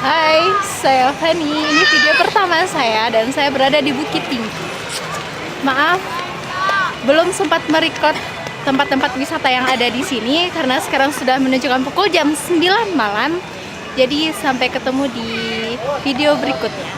Hai, saya Fani. Ini video pertama saya dan saya berada di Bukit Tinggi. Maaf, belum sempat merekod tempat-tempat wisata yang ada di sini karena sekarang sudah menunjukkan pukul jam 9 malam. Jadi sampai ketemu di video berikutnya.